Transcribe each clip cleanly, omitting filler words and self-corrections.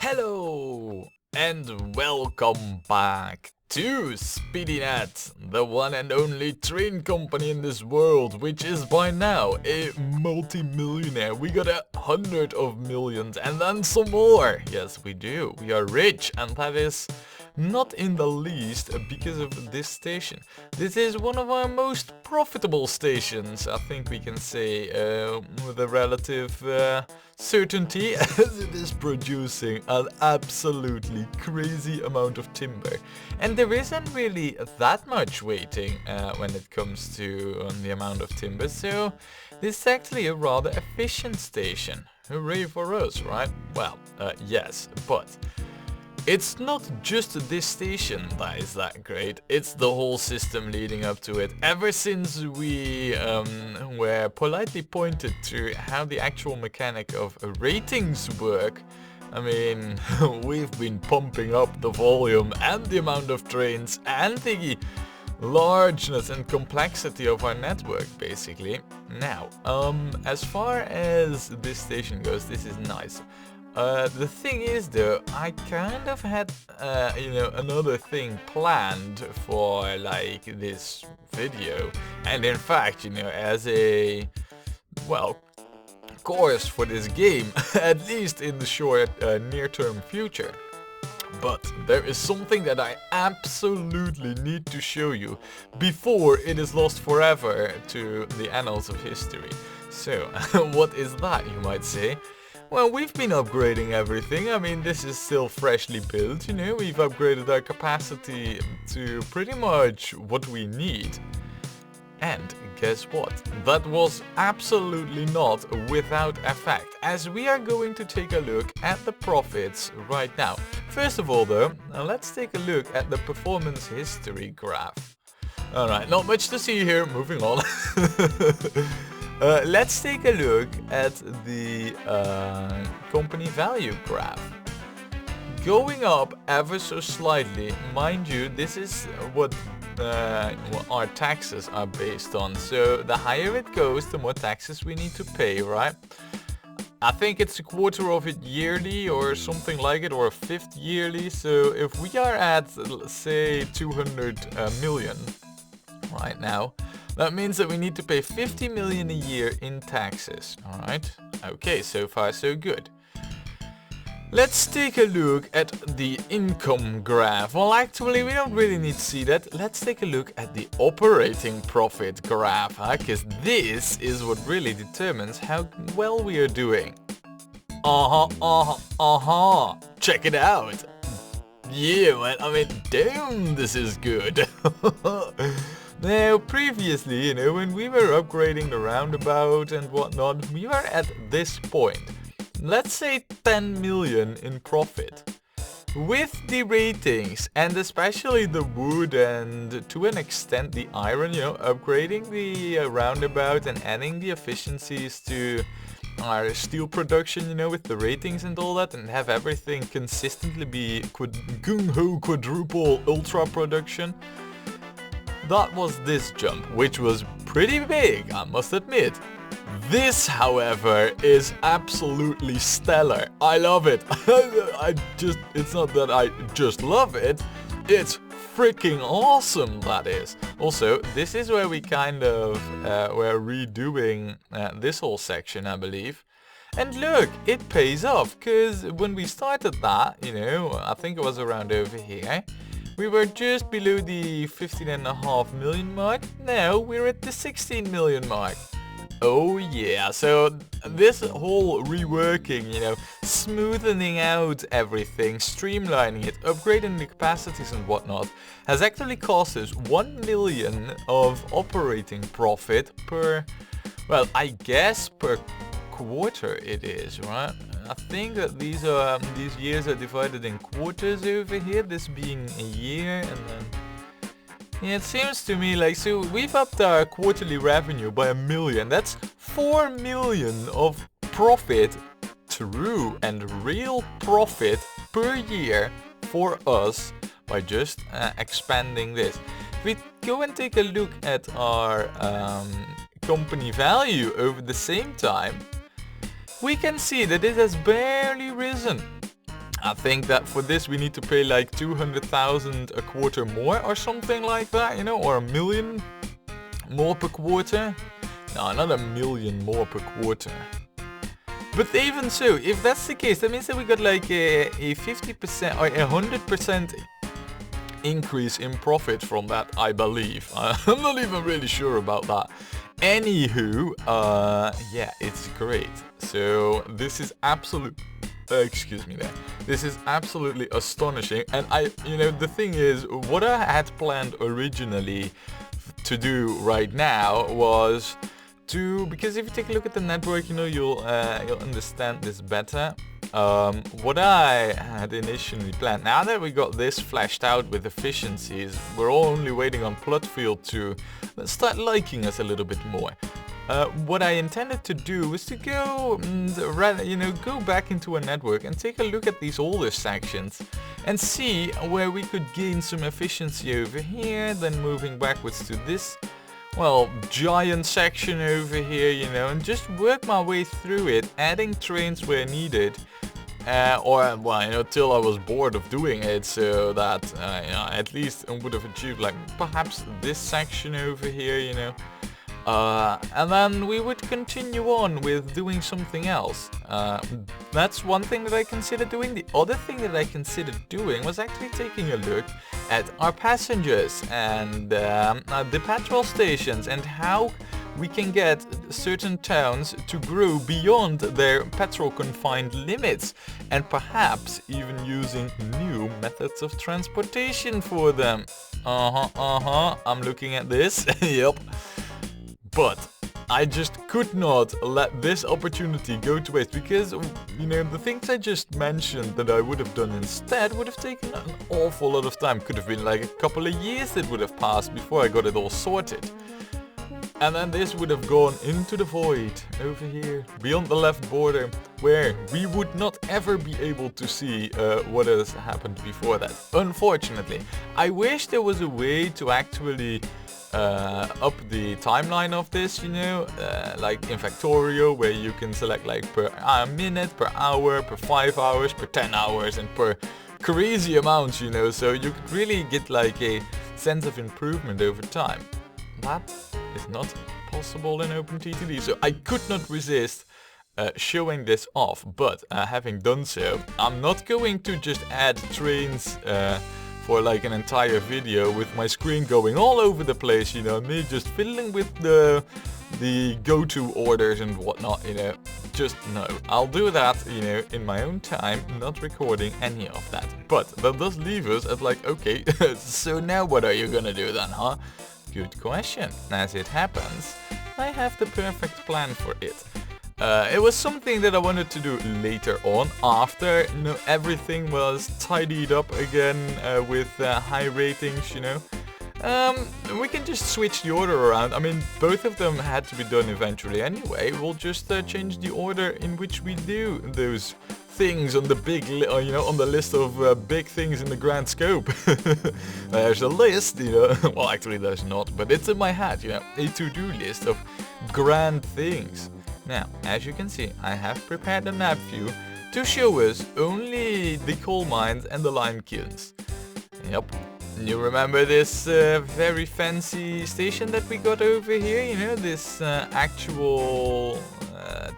Hello and welcome back to SpeedyNet, the one and only train company in this world, which is by now a multi-millionaire. We got 100 of millions and then some more. Yes, we do. We are rich, and that is not in the least because of this station. This is one of our most profitable stations, I think we can say, with a relative certainty, as it is producing an absolutely crazy amount of timber. And there isn't really that much waiting when it comes to the amount of timber, so this is actually a rather efficient station. Hooray for us, right? Well, yes, but it's not just this station that is that great, it's the whole system leading up to it. Ever since we were politely pointed to how the actual mechanic of ratings work, I mean, we've been pumping up the volume and the amount of trains and the largeness and complexity of our network, basically. Now, as far as this station goes, this is nice. The thing is though, I kind of had, another thing planned for like this video. And in fact, as a, well, course for this game, at least in the short, near-term future. But there is something that I absolutely need to show you before it is lost forever to the annals of history. So, what is that, you might say? Well, we've been upgrading everything. I mean, this is still freshly built, we've upgraded our capacity to pretty much what we need. And guess what? That was absolutely not without effect, as we are going to take a look at the profits right now. First of all though, let's take a look at the performance history graph. Alright, not much to see here, moving on. Let's take a look at the company value graph. Going up ever so slightly, mind you, this is what our taxes are based on. So the higher it goes, the more taxes we need to pay, right? I think it's a quarter of it yearly or something like it, or a fifth yearly. So if we are at, say, 200 million right now, that means that we need to pay 50 million a year in taxes. Alright, okay, so far so good. Let's take a look at the income graph. Well, actually, we don't really need to see that. Let's take a look at the operating profit graph, because this is what really determines how well we are doing. Check it out. Yeah, man, I mean, damn, this is good. Now, previously, when we were upgrading the roundabout and whatnot, we were at this point. Let's say 10 million in profit. With the ratings, and especially the wood and to an extent the iron, upgrading the roundabout and adding the efficiencies to our steel production, with the ratings and all that, and have everything consistently be gung-ho quadruple ultra production. That was this jump, which was pretty big, I must admit. This, however, is absolutely stellar. I love it. It's not that I just love it, it's freaking awesome, that is. Also, this is where we kind of were redoing this whole section, I believe. And look, it pays off, because when we started that, I think it was around over here, we were just below the 15.5 million mark. Now we're at the 16 million mark. Oh yeah, so this whole reworking, smoothing out everything, streamlining it, upgrading the capacities and whatnot, has actually cost us 1 million of operating profit per, well, I guess per quarter it is, right? I think that these years are divided in quarters over here, this being a year, and then yeah, it seems to me like, so we've upped our quarterly revenue by 1 million. That's 4 million of profit, true and real profit per year for us by just expanding this. If we go and take a look at our company value over the same time, we can see that it has barely risen. I think that for this we need to pay like 200,000 a quarter more or something like that, you know, or 1 million more per quarter. No, not 1 million more per quarter. But even so, if that's the case, that means that we got like a 50% or 100% increase in profit from that, I believe. I'm not even really sure about that. Anywho, yeah, it's great. So this is excuse me there. This is absolutely astonishing. And the thing is, what I had planned originally to do right now was because if you take a look at the network, you'll understand this better. What I had initially planned, now that we got this fleshed out with efficiencies, we're only waiting on Plotfield to start liking us a little bit more. What I intended to do was to go back into a network and take a look at these older sections and see where we could gain some efficiency over here, then moving backwards to this giant section over here, and just work my way through it, adding trains where needed, till I was bored of doing it, so that at least I would have achieved like perhaps this section over here, and then we would continue on with doing something else. That's one thing that I considered doing. The other thing that I considered doing was actually taking a look at our passengers and the petrol stations and how we can get certain towns to grow beyond their petrol confined limits, and perhaps even using new methods of transportation for them. I'm looking at this. Yep. But I just could not let this opportunity go to waste, because, the things I just mentioned that I would have done instead would have taken an awful lot of time. Could have been like a couple of years that would have passed before I got it all sorted. And then this would have gone into the void over here, beyond the left border, where we would not ever be able to see what has happened before that. Unfortunately, I wish there was a way to actually up the timeline of this, like in Factorio, where you can select like per minute, per hour, per 5 hours, per 10 hours, and per crazy amounts, so you could really get like a sense of improvement over time. That is not possible in OpenTTD, so I could not resist showing this off, but having done so, I'm not going to just add trains for like an entire video with my screen going all over the place, me just fiddling with the go-to orders and whatnot, just no. I'll do that, in my own time, not recording any of that. But that does leave us at like, okay, so now what are you gonna do then, huh? Good question. As it happens, I have the perfect plan for it. It was something that I wanted to do later on, after everything was tidied up again with high ratings, We can just switch the order around. I mean, both of them had to be done eventually anyway. We'll just change the order in which we do those things on the big, on the list of big things in the grand scope. There's a list, well, actually there's not, but it's in my head, a to-do list of grand things. Now, as you can see, I have prepared a map view to show us only the coal mines and the lime kilns. Yep. You remember this very fancy station that we got over here? This actual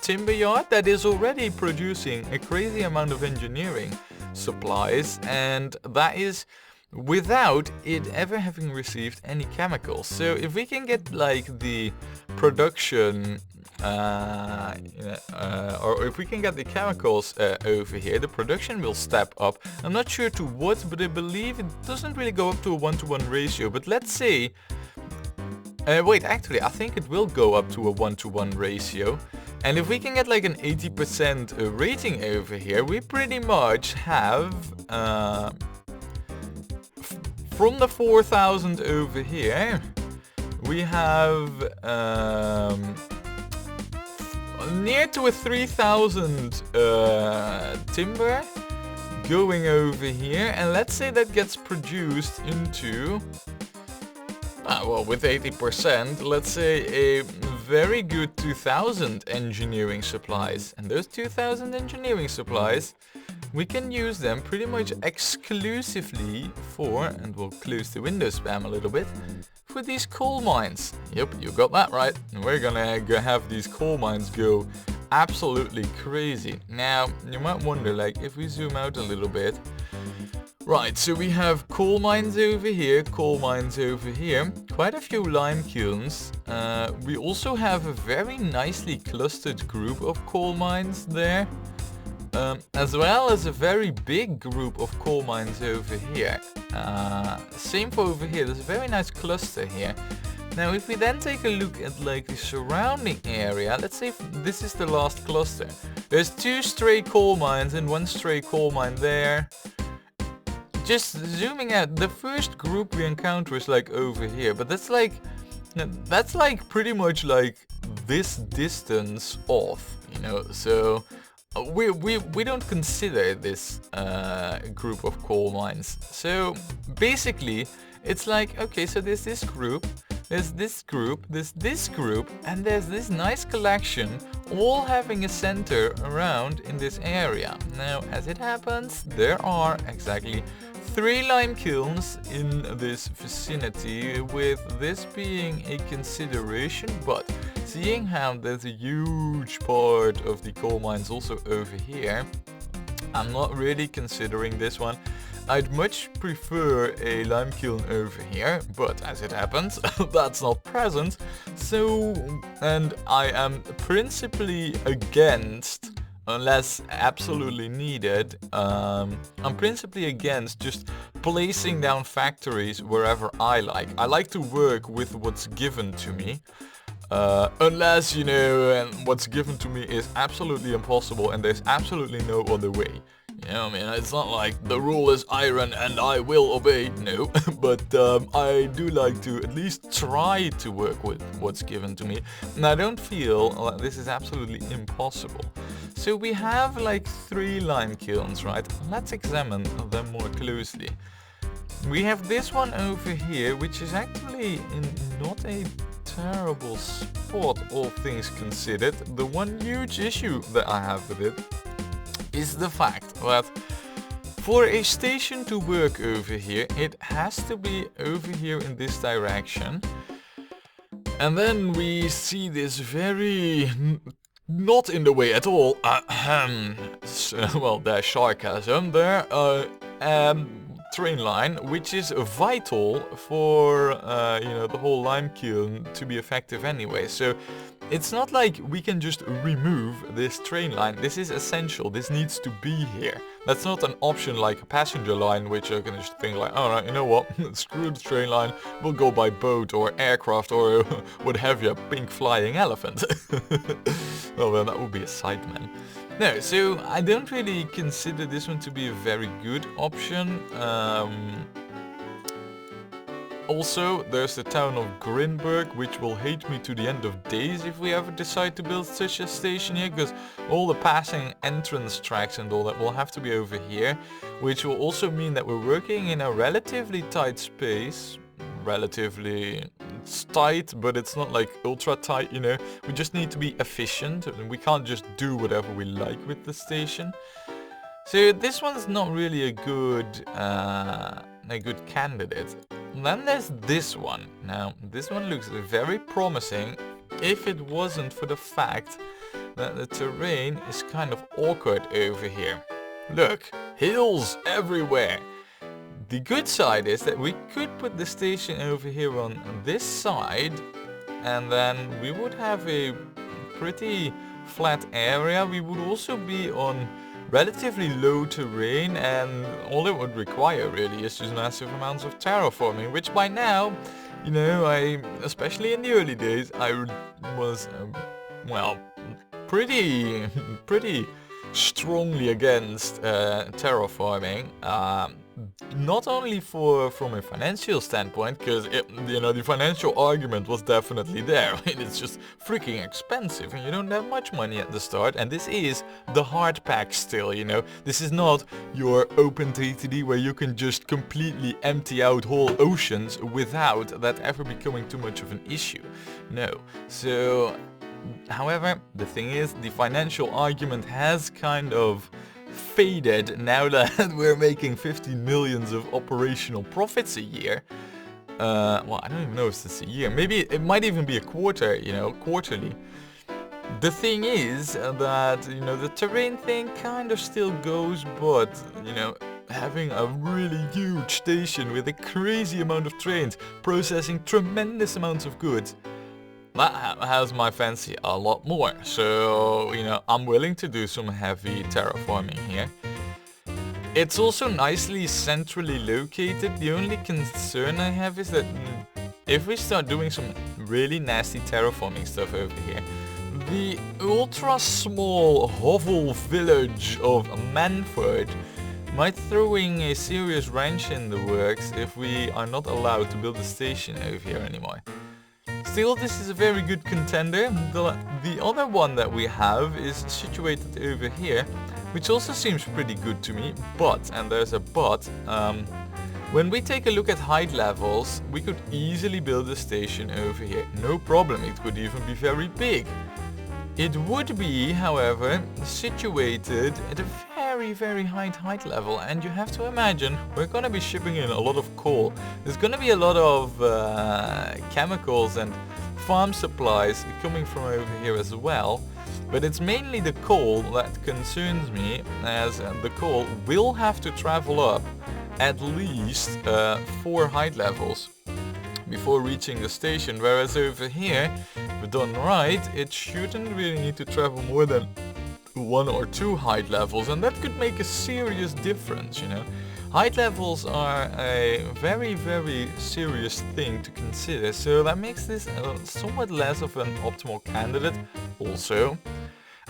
timber yard that is already producing a crazy amount of engineering supplies, and that is without it ever having received any chemicals. So if we can get like the production or if we can get the chemicals over here, the production will step up. I'm not sure to what, but I believe it doesn't really go up to a 1-to-1 ratio. But let's say, wait, actually, I think it will go up to a 1-to-1 ratio. And if we can get like an 80% rating over here, we pretty much have, from the 4,000 over here, we have near to a 3,000 timber going over here, and let's say that gets produced into, well, with 80%, let's say a very good 2,000 engineering supplies. And those 2,000 engineering supplies we can use them pretty much exclusively for, and we'll close the window spam a little bit, for these coal mines. Yep, you got that right. And we're gonna have these coal mines go absolutely crazy. Now, you might wonder, like, if we zoom out a little bit. Right, so we have coal mines over here, coal mines over here, quite a few lime kilns. We also have a very nicely clustered group of coal mines there, as well as a very big group of coal mines over here. Same for over here, there's a very nice cluster here. Now if we then take a look at like the surrounding area, let's say this is the last cluster. There's 2 stray coal mines and 1 stray coal mine there. Just zooming out, the first group we encounter is like over here, but that's like pretty much like this distance off, you know, so we don't consider this group of coal mines. So basically it's like, okay, so there's this group, there's this group, there's this group, and there's this nice collection all having a center around in this area. Now as it happens, there are exactly 3 lime kilns in this vicinity, with this being a consideration, but seeing how there's a huge part of the coal mines also over here, I'm not really considering this one. I'd much prefer a lime kiln over here, but as it happens, that's not present. So, and I am principally against, unless absolutely needed, I'm principally against just placing down factories wherever I like. I like to work with what's given to me. Unless, you know, what's given to me is absolutely impossible and there's absolutely no other way. You know, I mean, it's not like the rule is iron and I will obey, no. But I do like to at least try to work with what's given to me. And I don't feel like this is absolutely impossible. So we have like 3 lime kilns, right? Let's examine them more closely. We have this one over here, which is actually in not a terrible spot, all things considered. The one huge issue that I have with it is the fact that for a station to work over here, it has to be over here in this direction. And then we see this very not in the way at all, well, there's sarcasm there, train line, which is vital for you know, the whole lime kiln to be effective anyway. So it's not like we can just remove this train line. This is essential. This needs to be here. That's not an option like a passenger line, which you can just think like, alright, you know what, screw the train line, we'll go by boat or aircraft or what have you, pink flying elephant. Well, then that would be a sideman. No, so I don't really consider this one to be a very good option. Also, there's the town of Grinberg, which will hate me to the end of days if we ever decide to build such a station here, because all the passing entrance tracks and all that will have to be over here, which will also mean that we're working in a relatively tight space. Relatively, it's tight, but it's not like ultra tight, you know. We just need to be efficient, and we can't just do whatever we like with the station. So this one's not really a good candidate. And then there's this one. Now, this one looks very promising if it wasn't for the fact that the terrain is kind of awkward over here. Look, hills everywhere. The good side is that we could put the station over here on this side, and then we would have a pretty flat area. We would also be on relatively low terrain, and all it would require really is just massive amounts of terraforming, which by now, you know, especially in the early days, I was, well, pretty strongly against terraforming. Not only from a financial standpoint, because you know, the financial argument was definitely there. I mean, it's just freaking expensive and you don't have much money at the start, and this is the hard pack still, you know. This is not your OpenTTD where you can just completely empty out whole oceans without that ever becoming too much of an issue. No. So, however, the thing is, the financial argument has kind of faded now that we're making 50 millions of operational profits a year. Well, I don't even know if this is a year. Maybe it might even be a quarter, you know, quarterly. The thing is that, you know, the terrain thing kind of still goes, but, you know, having a really huge station with a crazy amount of trains processing tremendous amounts of goods, that has my fancy a lot more. So, you know, I'm willing to do some heavy terraforming here. It's also nicely centrally located. The only concern I have is that if we start doing some really nasty terraforming stuff over here, the ultra small hovel village of Manford might throwing a serious wrench in the works if we are not allowed to build a station over here anymore. Still, this is a very good contender. The other one that we have is situated over here, which also seems pretty good to me, but, and there's a but, when we take a look at height levels, we could easily build a station over here. No problem, it could even be very big. It would be, however, situated at a very high height level, and you have to imagine we're gonna be shipping in a lot of coal. There's gonna be a lot of chemicals and farm supplies coming from over here as well, but it's mainly the coal that concerns me, as the coal will have to travel up at least 4 height levels before reaching the station, whereas over here, if done right, it shouldn't really need to travel more than 1 or 2 height levels, and that could make a serious difference, you know. Height levels are a very serious thing to consider, so that makes this somewhat less of an optimal candidate. Also,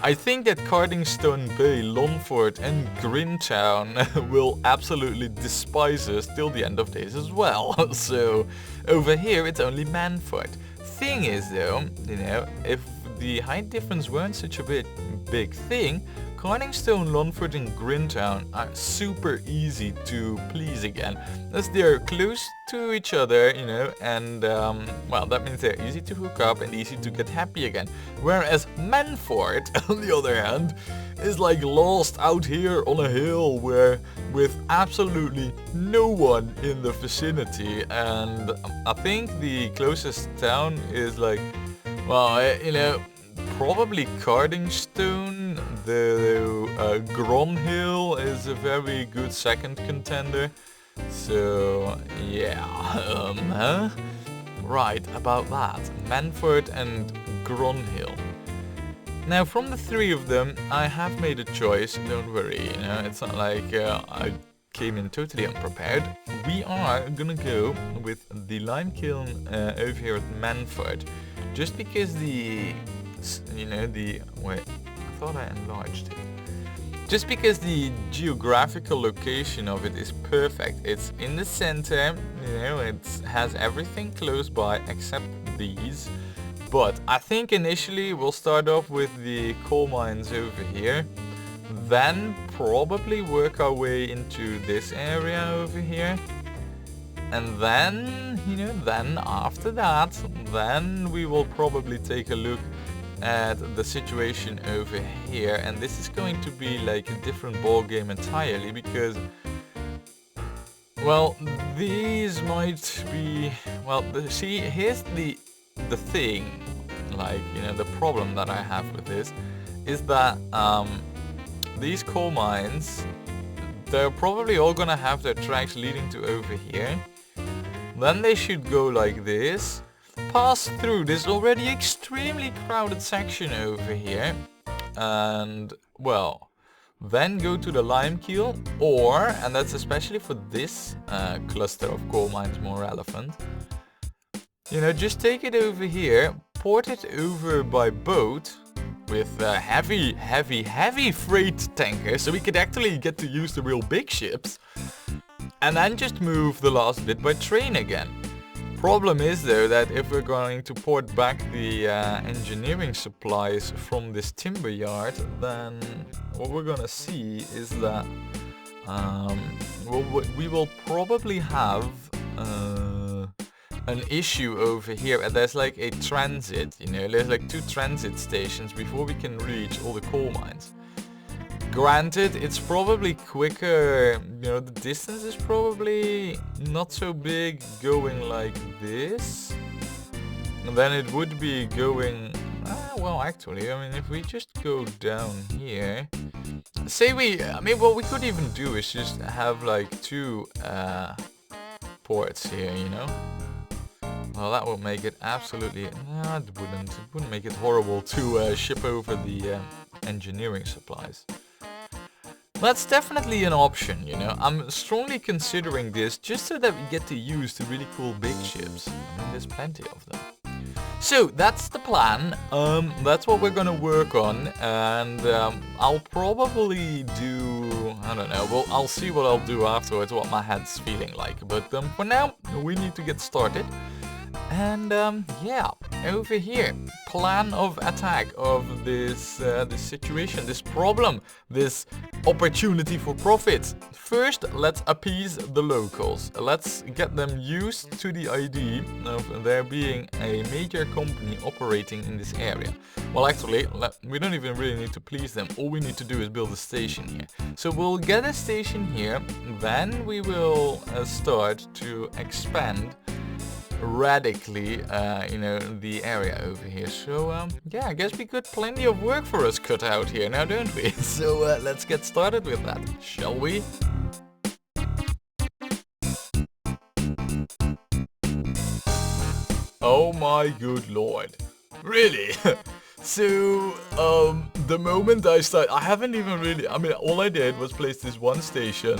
I think that Cardingstone Bay, Lonford and Grintown will absolutely despise us till the end of days as well. So over here it's only Manford. Thing is though, you know, if the height difference weren't such a big thing, Cardingstone, Lonford and Grintown are super easy to please again, as they're close to each other, you know, and well, that means they're easy to hook up and easy to get happy again. Whereas Manford, on the other hand, is like lost out here on a hill where with absolutely no one in the vicinity, and I think the closest town is like, well, you know, probably Cardingstone. The Gronhill is a very good second contender. So yeah, right about that. Manford and Gronhill. Now from the 3 of them, I have made a choice. Don't worry, you know, it's not like I came in totally unprepared. We are gonna go with the lime kiln over here at Manford, just because the, you know, the, wait, I thought I enlarged it. Just because the geographical location of it is perfect. It's in the center, you know, it has everything close by except these. But I think initially we'll start off with the coal mines over here, then probably work our way into this area over here. And then, you know, then after that, then we will probably take a look at the situation over here, and this is going to be like a different ball game entirely, because, well, these might be, well, see, here's the thing, like, you know, the problem that I have with this is that these coal mines, they're probably all gonna have their tracks leading to over here. Then they should go like this, pass through this already extremely crowded section over here, and, well, then go to the lime kiln, or, and that's especially for this cluster of coal mines more relevant, you know, just take it over here, port it over by boat with heavy freight tankers, so we could actually get to use the real big ships, and then just move the last bit by train again. Problem is though that if we're going to port back the engineering supplies from this timber yard, then what we're gonna see is that we will probably have an issue over here, and there's like a transit, you know, there's like 2 transit stations before we can reach all the coal mines. Granted, it's probably quicker, you know, the distance is probably not so big going like this. And then it would be going, well, actually, I mean, if we just go down here, say what we could even do is just have like 2 ports here, you know? Well, that would make it absolutely, no, it wouldn't make it horrible to ship over the engineering supplies. That's definitely an option, you know. I'm strongly considering this just so that we get to use the really cool big ships. I mean, there's plenty of them. So that's the plan. That's what we're gonna work on, and I'll probably do, I don't know, well, I'll see what I'll do afterwards, what my head's feeling like. But for now, we need to get started. And yeah, over here, plan of attack of this this situation, this problem, this opportunity for profit. First, let's appease the locals. Let's get them used to the idea of there being a major company operating in this area. Well, actually, we don't even really need to please them. All we need to do is build a station here. So we'll get a station here, then we will start to expand radically, you know, the area over here. So yeah, I guess we got plenty of work for us cut out here now, don't we? So let's get started with that, shall we? Oh my good lord, really? So the moment I haven't even really, I mean, all I did was place this one station.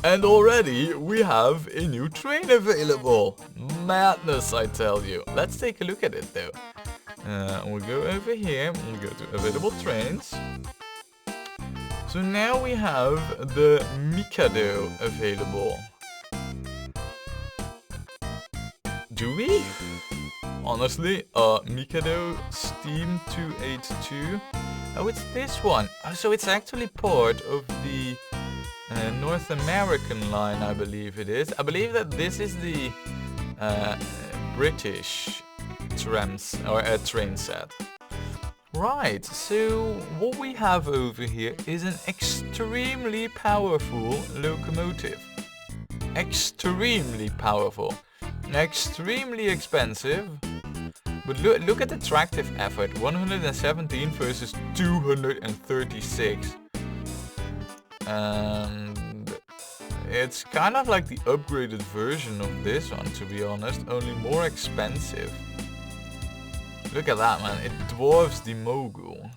And already we have a new train available. Madness, I tell you. Let's take a look at it though. We'll go over here, we'll go to available trains. So now we have the Mikado available. Do we? Honestly, Mikado Steam 282. Oh, it's this one. Oh, so it's actually part of the North American line, I believe it is. I believe that this is the British trams or train set. Right, so what we have over here is an extremely powerful locomotive. Extremely powerful. Extremely expensive. But look at the tractive effort. 117 versus 236. And it's kind of like the upgraded version of this one, to be honest, only more expensive. Look at that, man, it dwarfs the Mogul.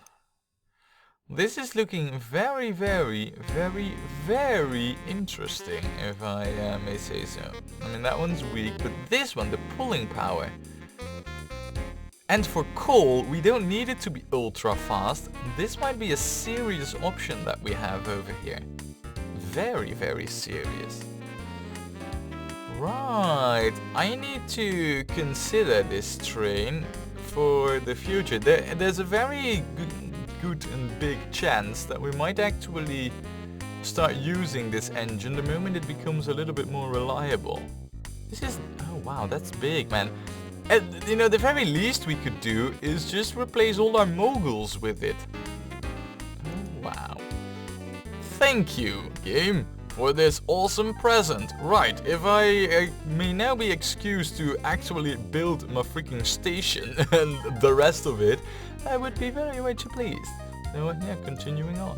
This is looking very, very, very, very interesting, if I may say so. I mean, that one's weak, but this one, the pulling power. And for coal, we don't need it to be ultra fast. This might be a serious option that we have over here. Very, very serious. Right, I need to consider this train for the future. There's a very good and big chance that we might actually start using this engine the moment it becomes a little bit more reliable. This is, oh wow, that's big, man. And, you know, the very least we could do is just replace all our moguls with it. Oh, wow. Thank you, game, for this awesome present. Right, if I may now be excused to actually build my freaking station and the rest of it, I would be very much pleased. So yeah, continuing on.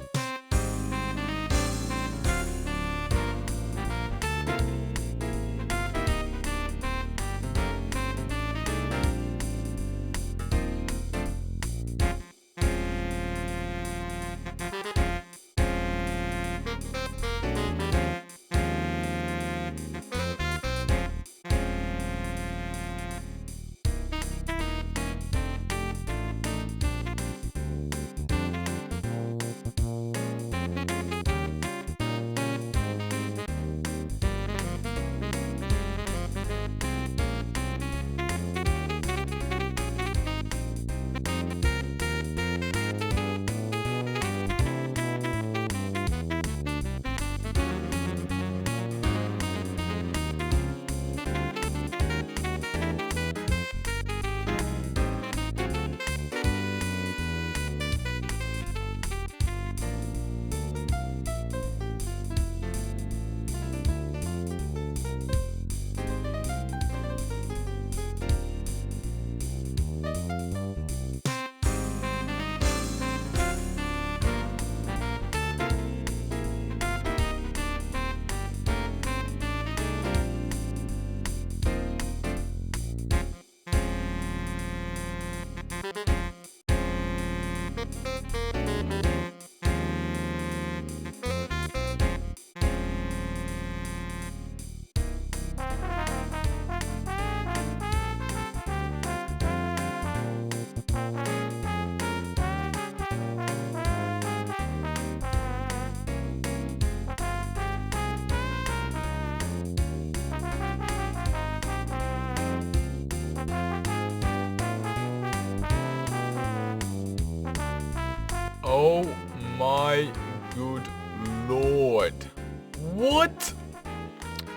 What?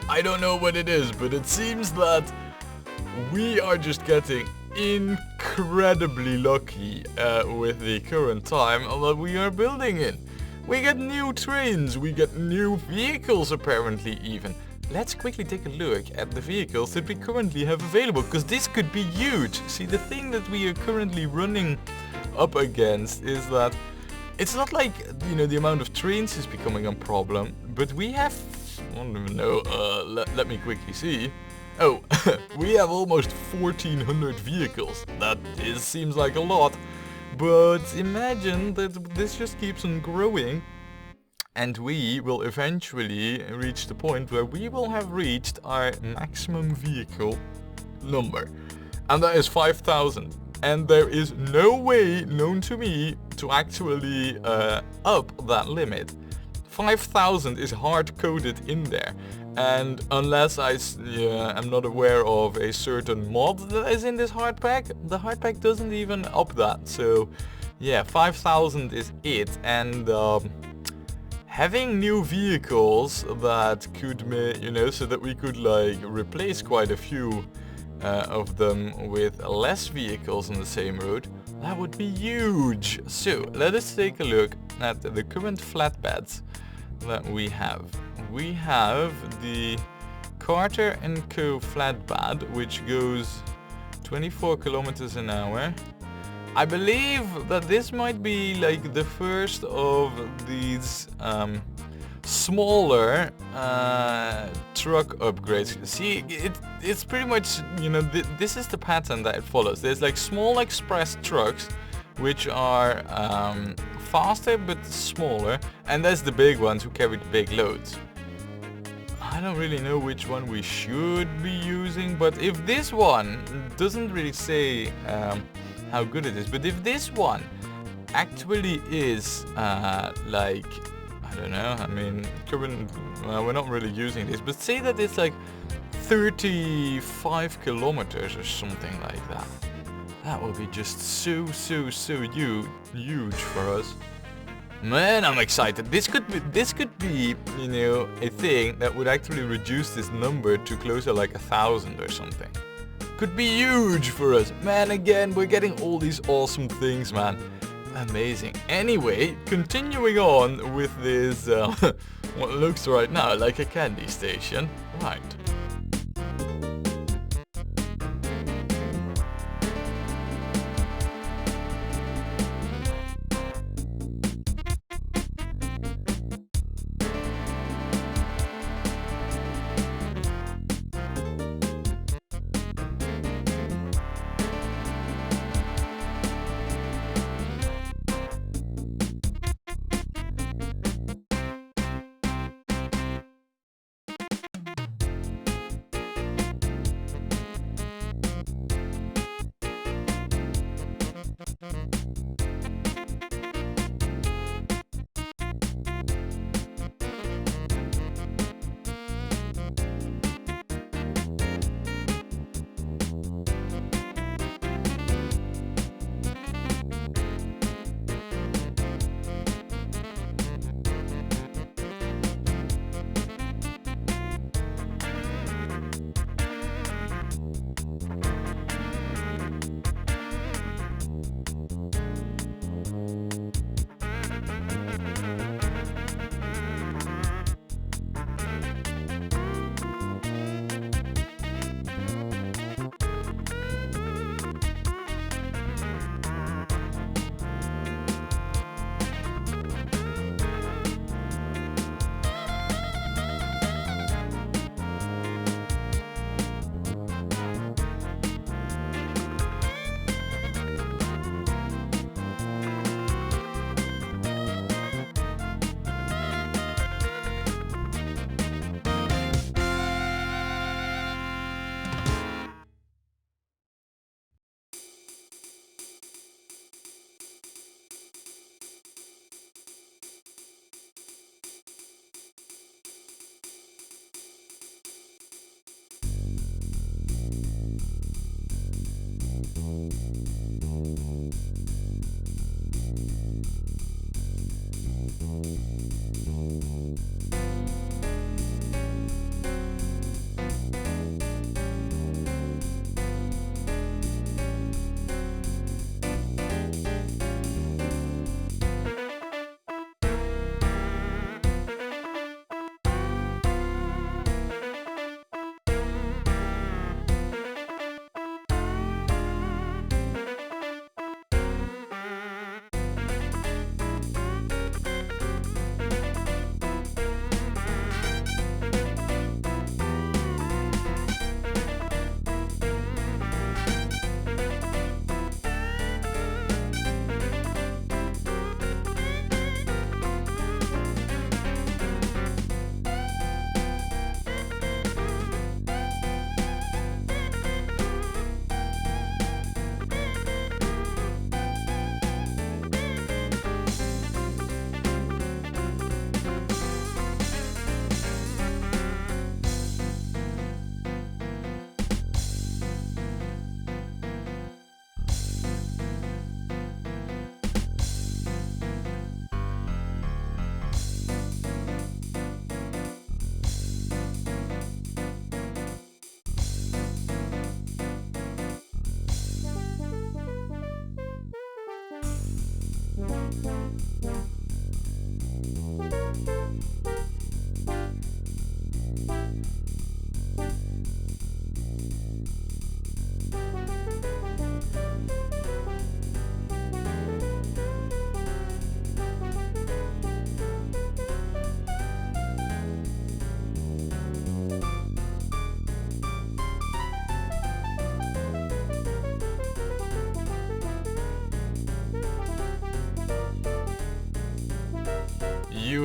I don't know what it is, but it seems that we are just getting incredibly lucky with the current time that we are building in. We get new trains, we get new vehicles apparently even. Let's quickly take a look at the vehicles that we currently have available, because this could be huge. See, the thing that we are currently running up against is that it's not like, you know, the amount of trains is becoming a problem, but we have, I don't even know, let me quickly see. Oh, we have almost 1,400 vehicles. That seems like a lot, but imagine that this just keeps on growing, and we will eventually reach the point where we will have reached our maximum vehicle number, and that is 5,000. And there is no way known to me to actually up that limit. 5,000 is hard-coded in there, and unless I'm not aware of a certain mod that is in this hard pack, the hard pack doesn't even up that. So yeah, 5,000 is it, and having new vehicles that could, you know, so that we could like replace quite a few of them with less vehicles on the same route, that would be huge. So let us take a look at the current flatbeds that we have. We have the Carter & Co flatbed, which goes 24 kilometers an hour. I believe that this might be like the first of these smaller truck upgrades. See, it's pretty much, you know, this is the pattern that it follows. There's like small express trucks which are faster but smaller, and there's the big ones who carry the big loads. I don't really know which one we should be using, but if this one doesn't really say how good it is, but if this one actually is like, I don't know, I mean, we're not really using this, but say that it's like 35 kilometers or something like that. That would be just so huge for us. Man, I'm excited. This could be, you know, a thing that would actually reduce this number to closer like 1,000 or something. Could be huge for us. Man, again, we're getting all these awesome things, man. Amazing. Anyway, continuing on with this, what looks right now like a candy station. Right.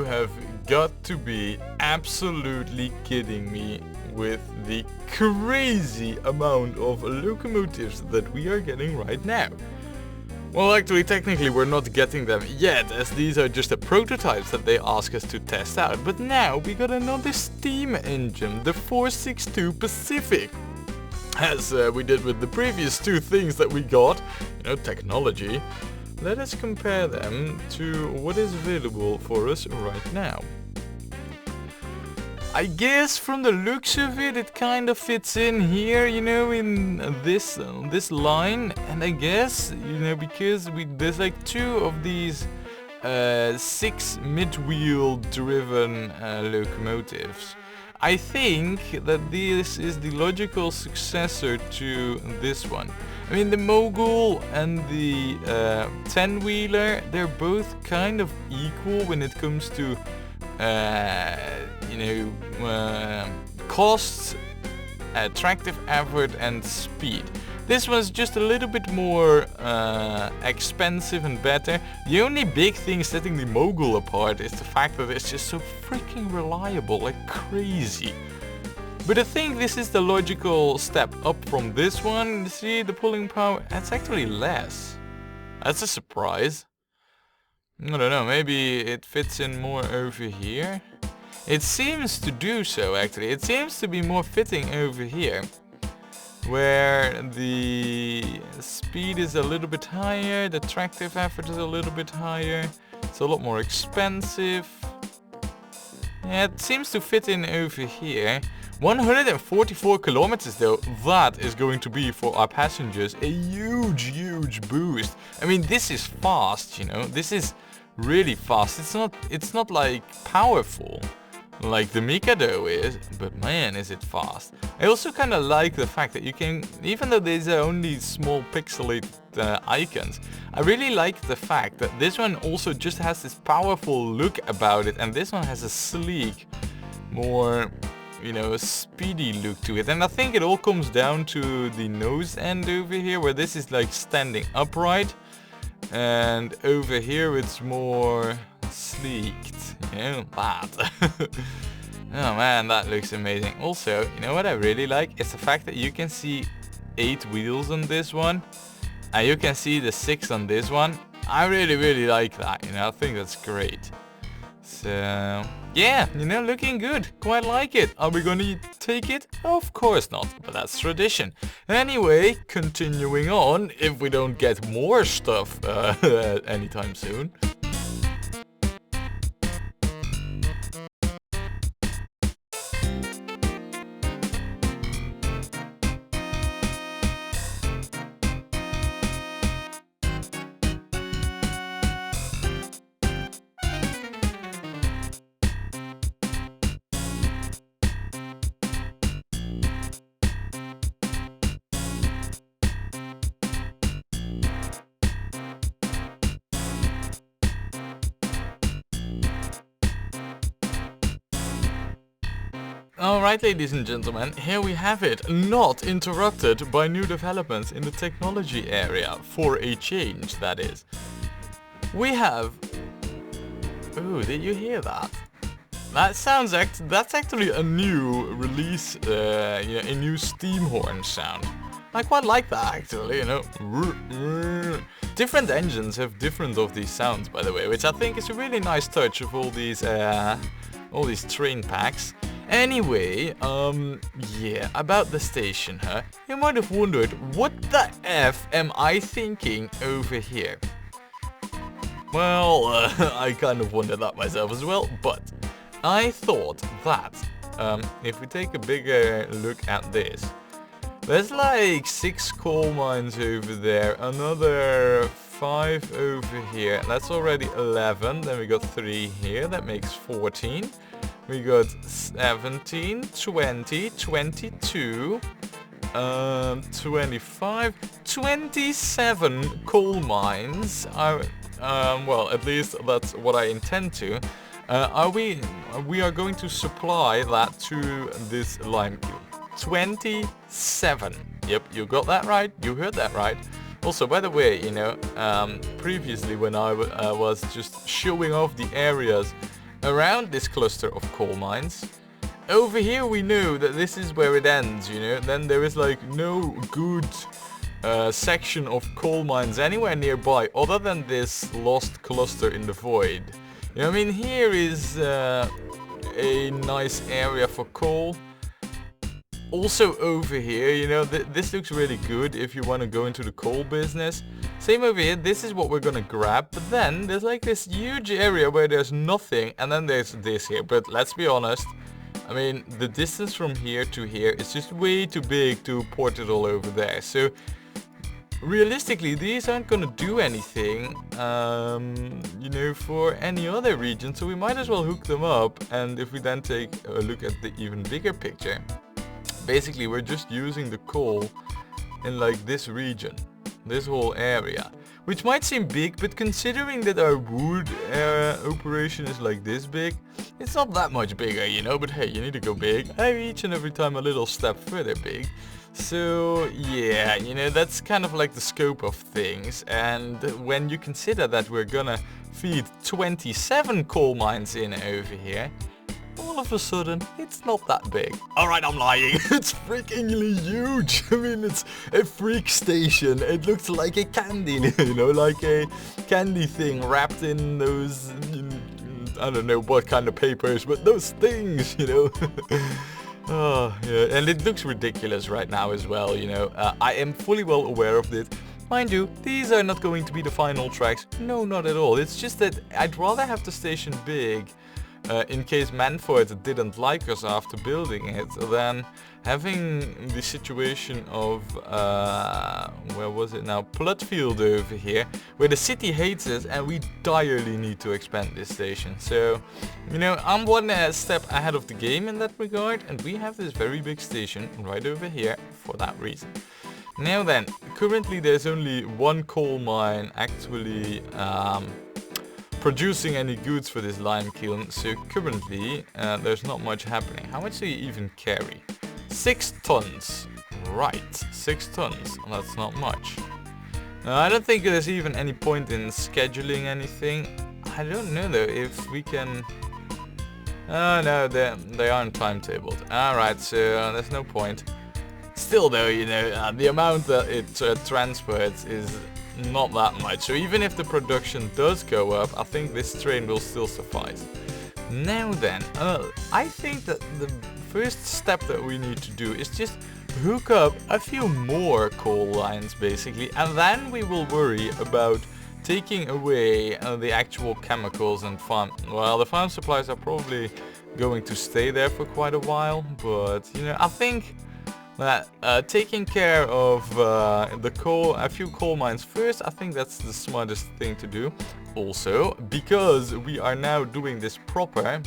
have got to be absolutely kidding me with the crazy amount of locomotives that we are getting right now. Well, actually, technically we're not getting them yet, as these are just the prototypes that they ask us to test out. But now we got another steam engine, the 462 Pacific. As we did with the previous two things that we got, technology. Let us compare them to what is available for us right now. I guess from the looks of it, it kind of fits in here, in this line. And I guess, because there's like two of these 6 mid-wheel driven locomotives. I think that this is the logical successor to this one. I mean, the Mogul and the 10-wheeler, they're both kind of equal when it comes to, costs, attractive effort and speed. This one's just a little bit more expensive and better. The only big thing setting the Mogul apart is the fact that it's just so freaking reliable, like crazy. But I think this is the logical step up from this one. See, the pulling power, that's actually less. That's a surprise. I don't know, maybe it fits in more over here. It seems to do so, actually. It seems to be more fitting over here, where the speed is a little bit higher, the tractive effort is a little bit higher. It's a lot more expensive. Yeah, it seems to fit in over here. 144 kilometers though, that is going to be for our passengers a huge boost. I mean, this is fast, this is really fast. It's not like powerful like the Mikado is, but man, is it fast. I also kind of like the fact that you can, even though these are only small pixelated icons, I really like the fact that this one also just has this powerful look about it, and this one has a sleek, more, a speedy look to it. And I think it all comes down to the nose end over here, where this is like standing upright, and over here it's more sleeked, that. Oh man, that looks amazing. Also, what I really like is the fact that you can see 8 wheels on this one, and you can see the 6 on this one. I really like that, I think that's great. So, yeah, looking good. Quite like it. Are we gonna take it? Of course not, but that's tradition. Anyway, continuing on, if we don't get more stuff anytime soon. Alright, ladies and gentlemen, here we have it, not interrupted by new developments in the technology area, for a change, that is. We have... Ooh, did you hear that? That's actually a new release, a new steam horn sound. I quite like that, actually, Different engines have different of these sounds, by the way, which I think is a really nice touch of all these train packs. Anyway, yeah, about the station, huh? You might have wondered, what the F am I thinking over here? Well, I kind of wondered that myself as well, but I thought that, if we take a bigger look at this, there's like 6 coal mines over there, another 5 over here, that's already 11, then we got 3 here, that makes 14. We got 17, 20, 22, 25, 27 coal mines. Well, at least that's what I intend to. We are going to supply that to this lime kiln. 27. Yep, you got that right. You heard that right. Also, by the way, previously when I was just showing off the areas around this cluster of coal mines. Over here we know that this is where it ends, you know. Then there is like no good section of coal mines anywhere nearby other than this lost cluster in the void. You know, I mean, here is a nice area for coal. Also over here, you know, this looks really good if you want to go into the coal business. Same over here, this is what we're gonna grab, but then there's like this huge area where there's nothing, and then there's this here. But let's be honest, I mean, the distance from here to here is just way too big to port it all over there. So realistically, these aren't gonna do anything, you know, for any other region, so we might as well hook them up. And if we then take a look at the even bigger picture, basically we're just using the coal in like this region, this whole area, which might seem big, but considering that our wood operation is like this big, it's not that much bigger, you know. But hey, you need to go big, each and every time a little step further big. So yeah, you know, that's kind of like the scope of things. And when you consider that we're gonna feed 27 coal mines in over here, all of a sudden, it's not that big. Alright, I'm lying. It's freakingly huge. I mean, it's a freak station. It looks like a candy, you know, like a candy thing wrapped in those, I don't know what kind of papers, but those things, you know. Oh, yeah, and it looks ridiculous right now as well, you know. I am fully well aware of this. Mind you, these are not going to be the final tracks. No, not at all. It's just that I'd rather have the station big, in case Manford didn't like us after building it, than having the situation of, where was it now, Plutfield over here, where the city hates us and we direly need to expand this station. So, you know, I'm one step ahead of the game in that regard, and we have this very big station right over here for that reason. Now then, currently there's only one coal mine actually producing any goods for this lime kiln, so currently there's not much happening. How much do you even carry? 6 tons. Right, 6 tons. That's not much. I don't think there's even any point in scheduling anything. I don't know though if we can... Oh no, they aren't timetabled. Alright, so there's no point. Still though, you know, the amount that it transfers is not that much. So even if the production does go up, I think this train will still suffice. Now then, I think that the first step that we need to do is just hook up a few more coal lines basically, and then we will worry about taking away the actual chemicals and farm. Well, the farm supplies are probably going to stay there for quite a while, but you know, I think that taking care of a few coal mines first, I think that's the smartest thing to do. Also, because we are now doing this proper,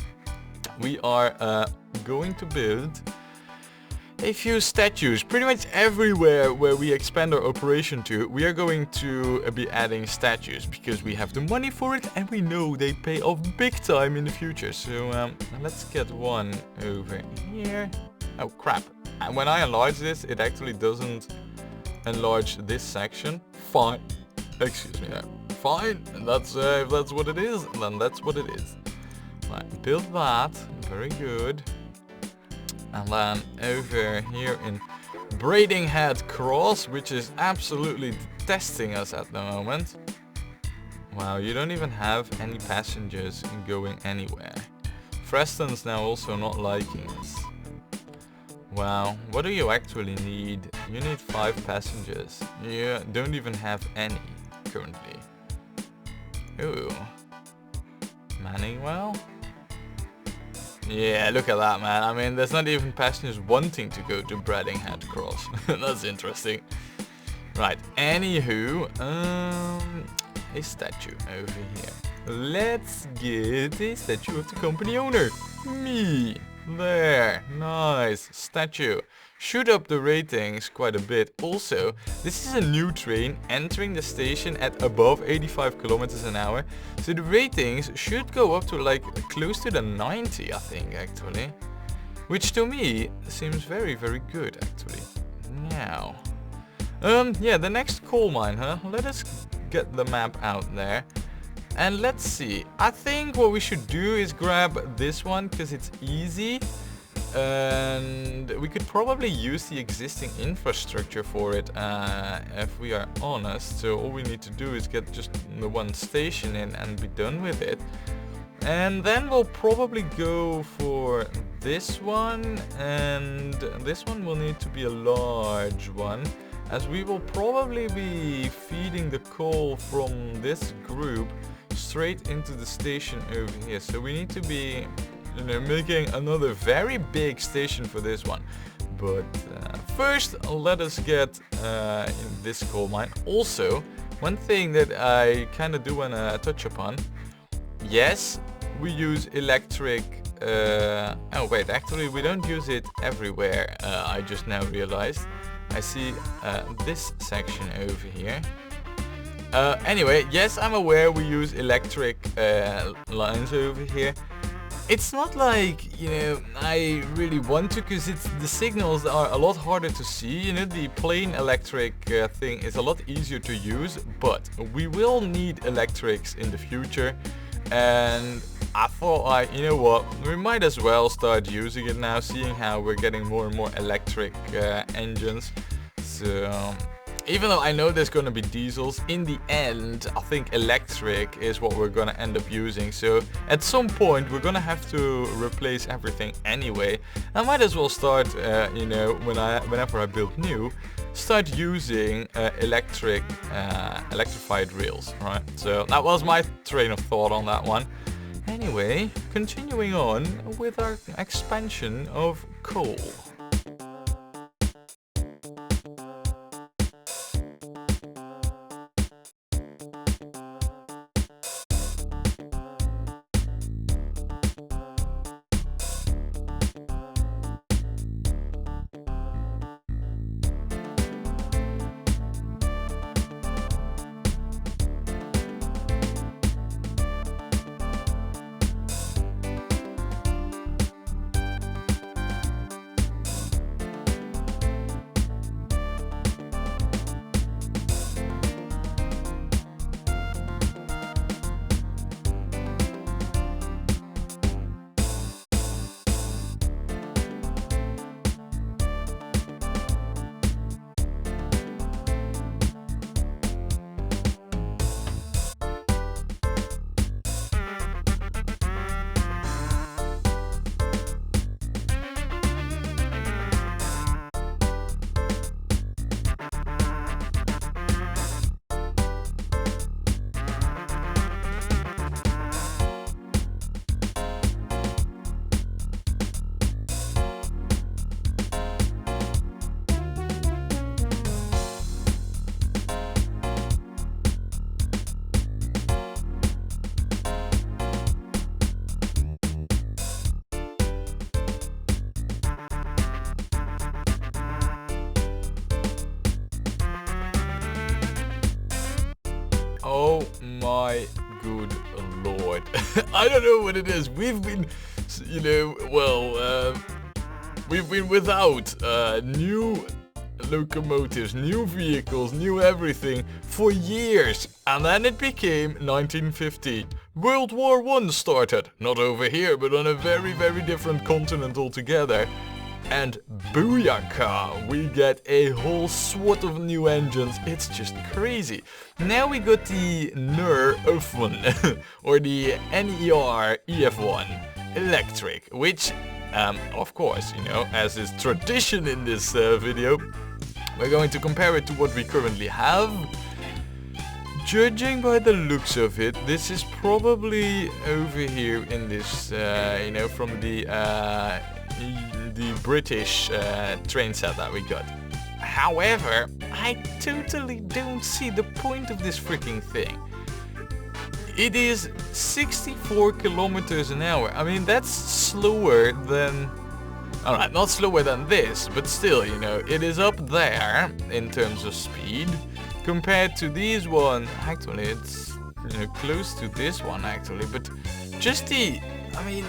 we are going to build a few statues. Pretty much everywhere where we expand our operation to, we are going to be adding statues, because we have the money for it and we know they pay off big time in the future. So let's get one over here. Oh crap. And when I enlarge this, it actually doesn't enlarge this section. Fine. Excuse me. Fine. And that's if that's what it is, then that's what it is. Right, build that. Very good. And then over here in Braiding Head Cross, which is absolutely testing us at the moment. Wow, you don't even have any passengers going anywhere. Freston's now also not liking us. Wow, what do you actually need? You need 5 passengers. You don't even have any currently. Ooh. Manning well? Yeah, look at that, man. I mean, there's not even passengers wanting to go to Braiding Head Cross. That's interesting. Right, anywho, a statue over here. Let's get a statue of the company owner. Me. There, nice, statue. Shoot up the ratings quite a bit. Also, this is a new train entering the station at above 85 kilometers an hour. So the ratings should go up to like close to the 90, I think, actually. Which to me seems very, very good, actually. Now, yeah, the next coal mine, huh? Let us get the map out there. And let's see, I think what we should do is grab this one because it's easy. And we could probably use the existing infrastructure for it, if we are honest. So all we need to do is get just the one station in and be done with it. And then we'll probably go for this one, and this one will need to be a large one, as we will probably be feeding the coal from this group straight into the station over here. So we need to be, you know, making another very big station for this one. But first, let us get in this coal mine. Also, one thing that I kind of do want to touch upon. Yes, we use electric. Oh wait, actually we don't use it everywhere. I just now realized. I see this section over here. Anyway, yes, I'm aware we use electric lines over here. It's not like, you know, I really want to, because the signals are a lot harder to see. You know, the plain electric thing is a lot easier to use, but we will need electrics in the future. And I thought, you know what, we might as well start using it now, seeing how we're getting more and more electric engines. So even though I know there's going to be diesels, in the end I think electric is what we're going to end up using. So at some point we're going to have to replace everything anyway. I might as well start, you know, whenever I build new, start using electrified rails, right? So that was my train of thought on that one. Anyway, continuing on with our expansion of coal. Oh my good lord. I don't know what it is. We've been, you know, well, we've been without new locomotives, new vehicles, new everything for years. And then it became 1915. World War I started. Not over here, but on a very, very different continent altogether. And booyaka, we get a whole swat of new engines. It's just crazy. Now we got the NER F1 or the NER EF1 electric, which of course, you know, as is tradition in this video, we're going to compare it to what we currently have. Judging by the looks of it, this is probably over here in this, you know, from the British train set that we got. However, I totally don't see the point of this freaking thing. It is 64 kilometers an hour. I mean, that's slower than... Alright, not slower than this, but still, you know, it is up there in terms of speed. Compared to these one, actually, it's, you know, close to this one actually, but just the... I mean,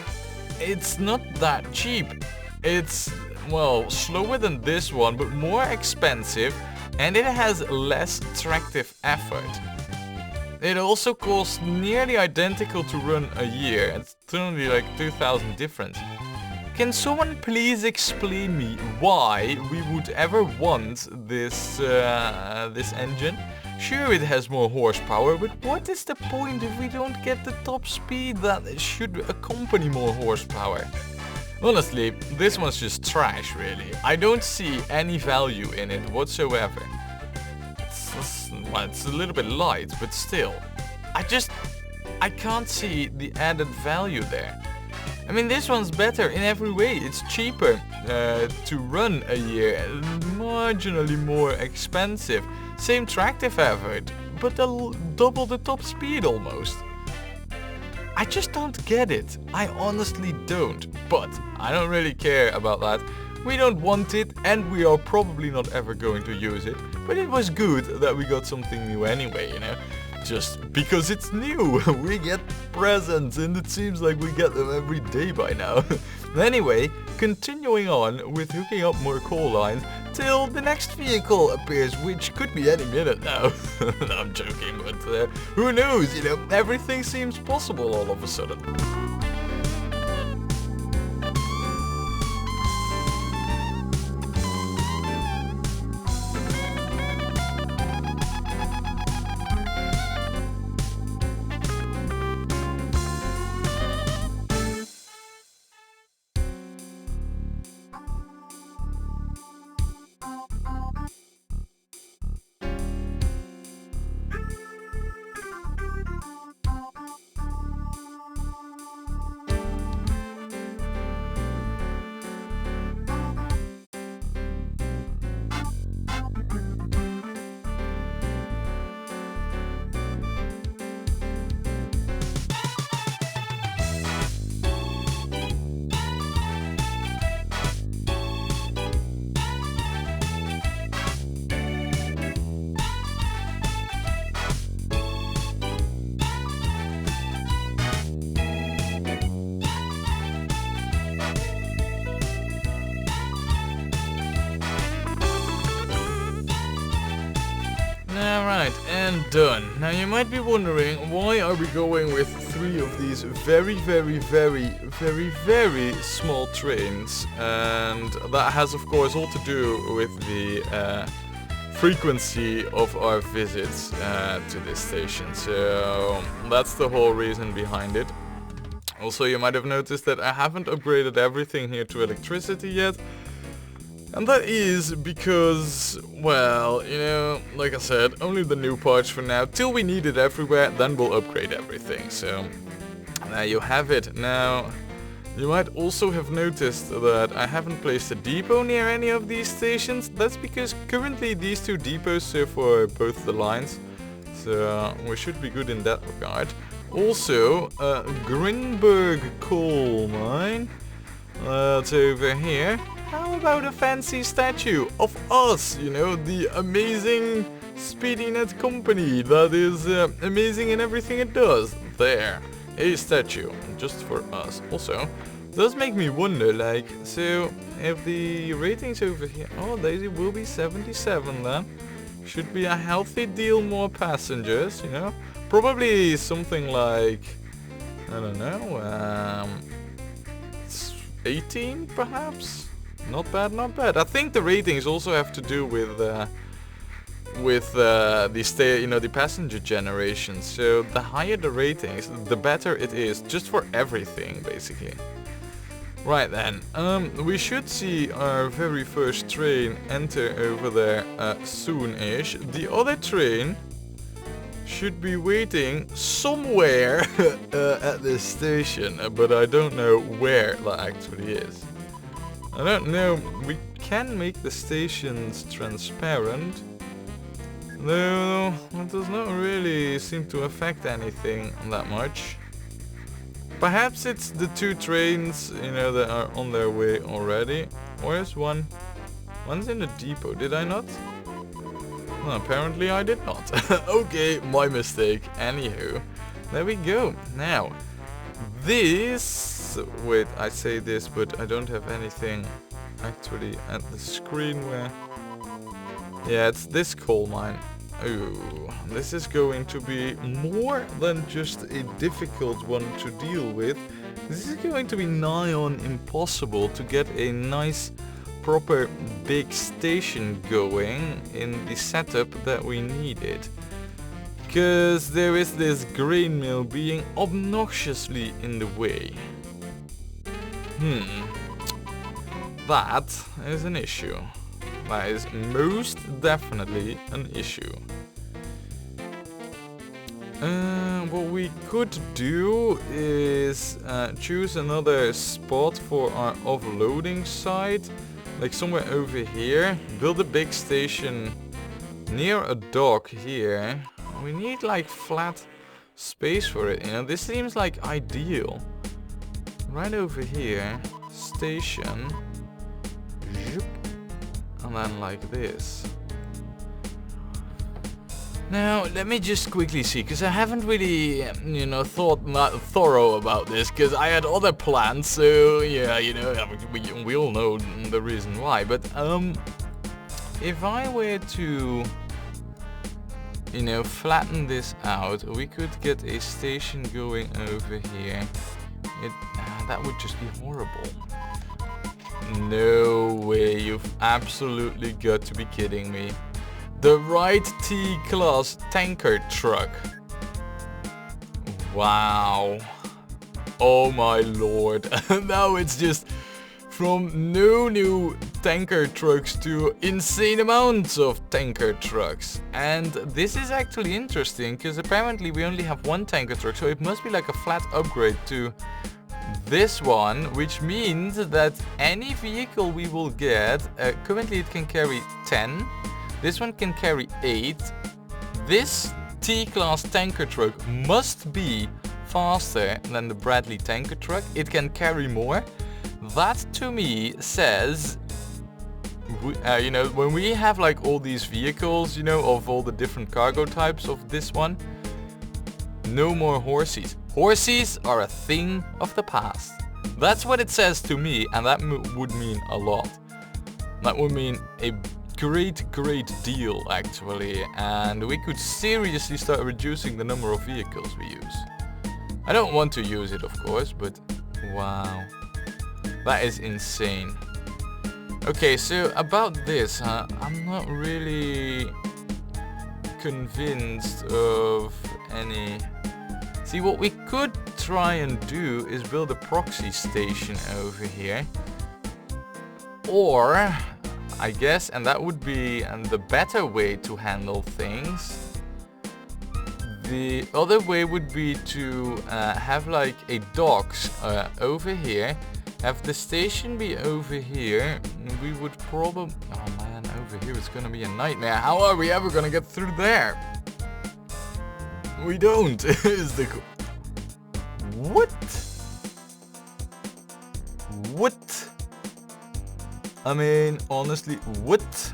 it's not that cheap. It's, well, slower than this one, but more expensive, and it has less tractive effort. It also costs nearly identical to run a year. It's only like 2,000 difference. Can someone please explain me why we would ever want this this engine? Sure, it has more horsepower, but what is the point if we don't get the top speed that should accompany more horsepower? Honestly, this one's just trash, really. I don't see any value in it whatsoever. It's a little bit light, but still. I can't see the added value there. I mean, this one's better in every way. It's cheaper to run a year, marginally more expensive. Same tractive effort, but double the top speed almost. I just don't get it. I honestly don't. But I don't really care about that. We don't want it, and we are probably not ever going to use it. But it was good that we got something new anyway, you know? Just because it's new. We get presents, and it seems like we get them every day by now. Anyway, continuing on with hooking up more coal lines till the next vehicle appears, which could be any minute now. No, I'm joking, but who knows, you know, everything seems possible all of a sudden. Alright, and done. Now you might be wondering, why are we going with 3 of these very small trains? And that has of course all to do with the frequency of our visits to this station. So that's the whole reason behind it. Also, you might have noticed that I haven't upgraded everything here to electricity yet. And that is because, well, you know, like I said, only the new parts for now. Till we need it everywhere, then we'll upgrade everything. So, there you have it. Now, you might also have noticed that I haven't placed a depot near any of these stations. That's because currently these 2 depots serve for both the lines. So, we should be good in that regard. Also, Grinberg coal mine. That's over here. How about a fancy statue of us, you know, the amazing SpeedyNet company that is amazing in everything it does. There, a statue, just for us. Also, does make me wonder, like, so if the ratings over here, oh, they will be 77 then. Should be a healthy deal more passengers, you know. Probably something like, I don't know, 18 perhaps? Not bad, not bad. I think the ratings also have to do with the the passenger generation. So the higher the ratings, the better it is, just for everything basically. Right then, we should see our very first train enter over there soon-ish. The other train should be waiting somewhere at this station, but I don't know where that actually is. I don't know, we can make the stations transparent, though it does not really seem to affect anything that much. Perhaps it's the 2 trains, you know, that are on their way already. Where's one? One's in the depot, did I not? Well, apparently I did not. Okay, my mistake. Anywho, there we go. Now, this... Wait, I say this, but I don't have anything actually at the screen where... Yeah, it's this coal mine. Oh, this is going to be more than just a difficult one to deal with. This is going to be nigh on impossible to get a nice proper big station going in the setup that we needed. Because there is this grain mill being obnoxiously in the way. That is an issue. That is most definitely an issue. What we could do is choose another spot for our offloading site, like somewhere over here. Build a big station near a dock here. We need like flat space for it, you know. This seems like ideal. Right over here, station, and then like this. Now, let me just quickly see, because I haven't really, you know, thought that thorough about this, because I had other plans, so, yeah, you know, we all know the reason why, but, if I were to, you know, flatten this out, we could get a station going over here. That would just be horrible. No way, you've absolutely got to be kidding me. The right T-class tanker truck. Wow. Oh my lord. Now it's just from no new tanker trucks to insane amounts of tanker trucks. And this is actually interesting because apparently we only have one tanker truck, so it must be like a flat upgrade to this one, which means that any vehicle we will get, currently it can carry 10. This one can carry 8. This T-class tanker truck must be faster than the Bradley tanker truck. It can carry more. That to me says, you know, when we have like all these vehicles, you know, of all the different cargo types of this one, no more horsies. Horsies are a thing of the past. That's what it says to me, and that would mean a lot. That would mean a great deal actually, and we could seriously start reducing the number of vehicles we use. I don't want to use it, of course, but wow, that is insane. Okay, so about this, I'm not really convinced of any. See, what we could try and do is build a proxy station over here, or I guess, and that would be the better way to handle things. The other way would be to have like a docks over here, have the station be over here. We would probably, oh man, over here it's gonna be a nightmare. How are we ever gonna get through there? We don't. Is the what? I mean, honestly, what?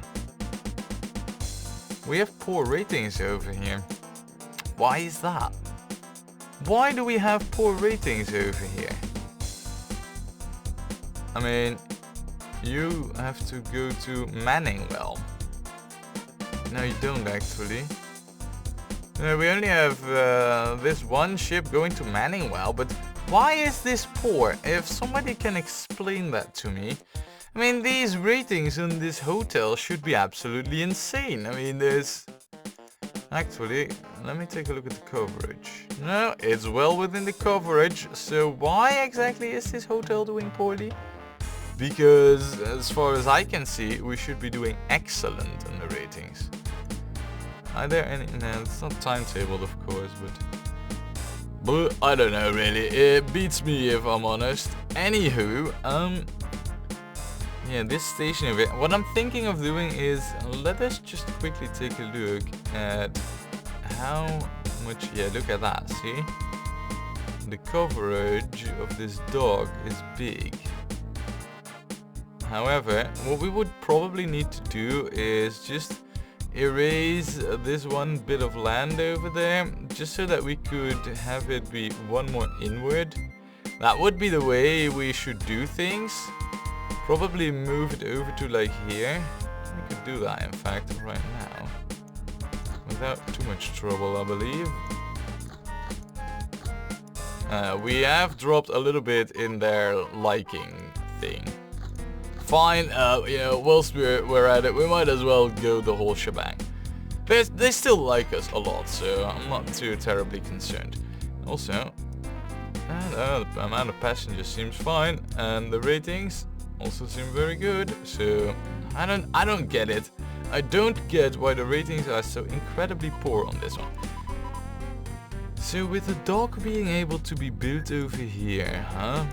We have poor ratings over here. Why is that? Why do we have poor ratings over here? I mean, you have to go to Manningwell. No, you don't actually. No, we only have this one ship going to Manningwell, but why is this poor? If somebody can explain that to me. I mean, these ratings in this hotel should be absolutely insane. I mean, there's... Actually, let me take a look at the coverage. No, it's well within the coverage. So why exactly is this hotel doing poorly? Because as far as I can see, we should be doing excellent in the ratings. Are there any... No, it's not timetabled, of course, but I don't know really. It beats me if I'm honest. Anywho, yeah, this station over here. What I'm thinking of doing is, let us just quickly take a look at how much, yeah, look at that, see? The coverage of this dock is big. However, what we would probably need to do is just erase this one bit of land over there, just so that we could have it be one more inward. That would be the way we should do things. Probably move it over to like here. We could do that in fact right now. without too much trouble, I believe. We have dropped a little bit in their liking thing. Fine, you know, whilst we're at it, we might as well go the whole shebang. They still like us a lot, so I'm not too terribly concerned. Also, the amount of passengers seems fine, and the ratings also seem very good. So I don't get it. I don't get why the ratings are so incredibly poor on this one. So with the dock being able to be built over here, huh?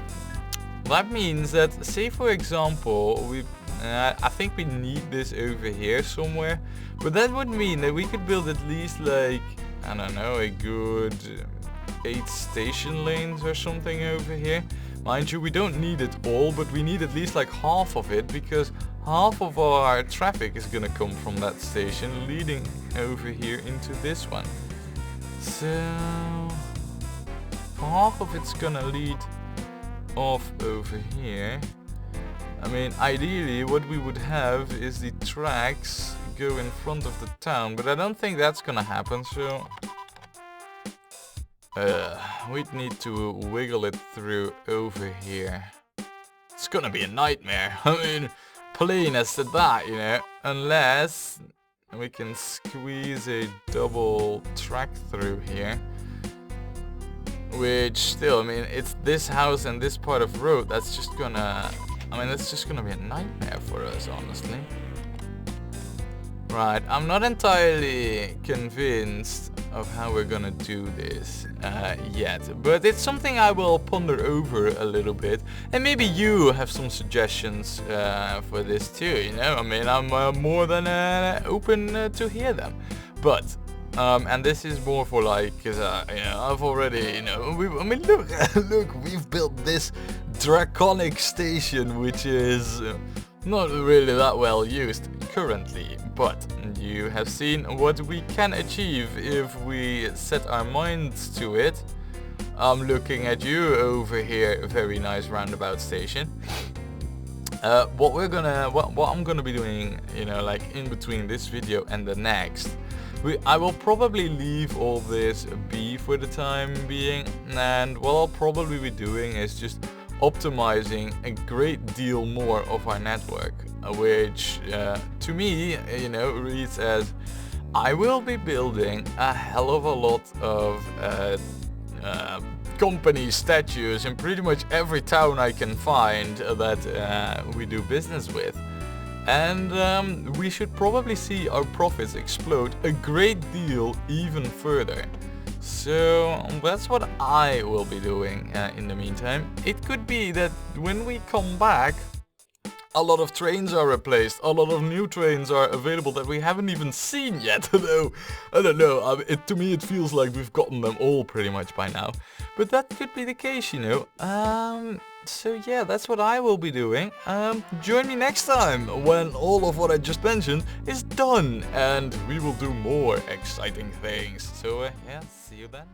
That means that, say for example, I think we need this over here somewhere, but that would mean that we could build at least like, I don't know, a good 8 station lanes or something over here. Mind you, we don't need it all, but we need at least like half of it, because half of our traffic is gonna come from that station leading over here into this one. So half of it's gonna lead off over here. I mean, ideally what we would have is the tracks go in front of the town, but I don't think that's gonna happen, so we'd need to wiggle it through over here. It's gonna be a nightmare. I mean, plain as that, you know, unless we can squeeze a double track through here. Which still, I mean, it's this house and this part of road that's just gonna, I mean, that's just gonna be a nightmare for us, honestly. Right, I'm not entirely convinced of how we're gonna do this yet, but it's something I will ponder over a little bit, and maybe you have some suggestions for this too, you know. I mean, I'm more than open to hear them, but and this is more for like, cause you know, I've already, you know, I mean, look, look, we've built this draconic station, which is not really that well used currently, but you have seen what we can achieve if we set our minds to it. I'm looking at you over here, a very nice roundabout station. What I'm gonna be doing, you know, like in between this video and the next, I will probably leave all this be for the time being, and what I'll probably be doing is just optimizing a great deal more of our network, which to me, you know, reads as I will be building a hell of a lot of company statues in pretty much every town I can find that we do business with. And we should probably see our profits explode a great deal even further. So that's what I will be doing in the meantime. It could be that when we come back, a lot of trains are replaced, a lot of new trains are available that we haven't even seen yet. Although, I don't know, to me it feels like we've gotten them all pretty much by now. But that could be the case, you know. So yeah, that's what I will be doing. Join me next time when all of what I just mentioned is done and we will do more exciting things. So yeah, see you then.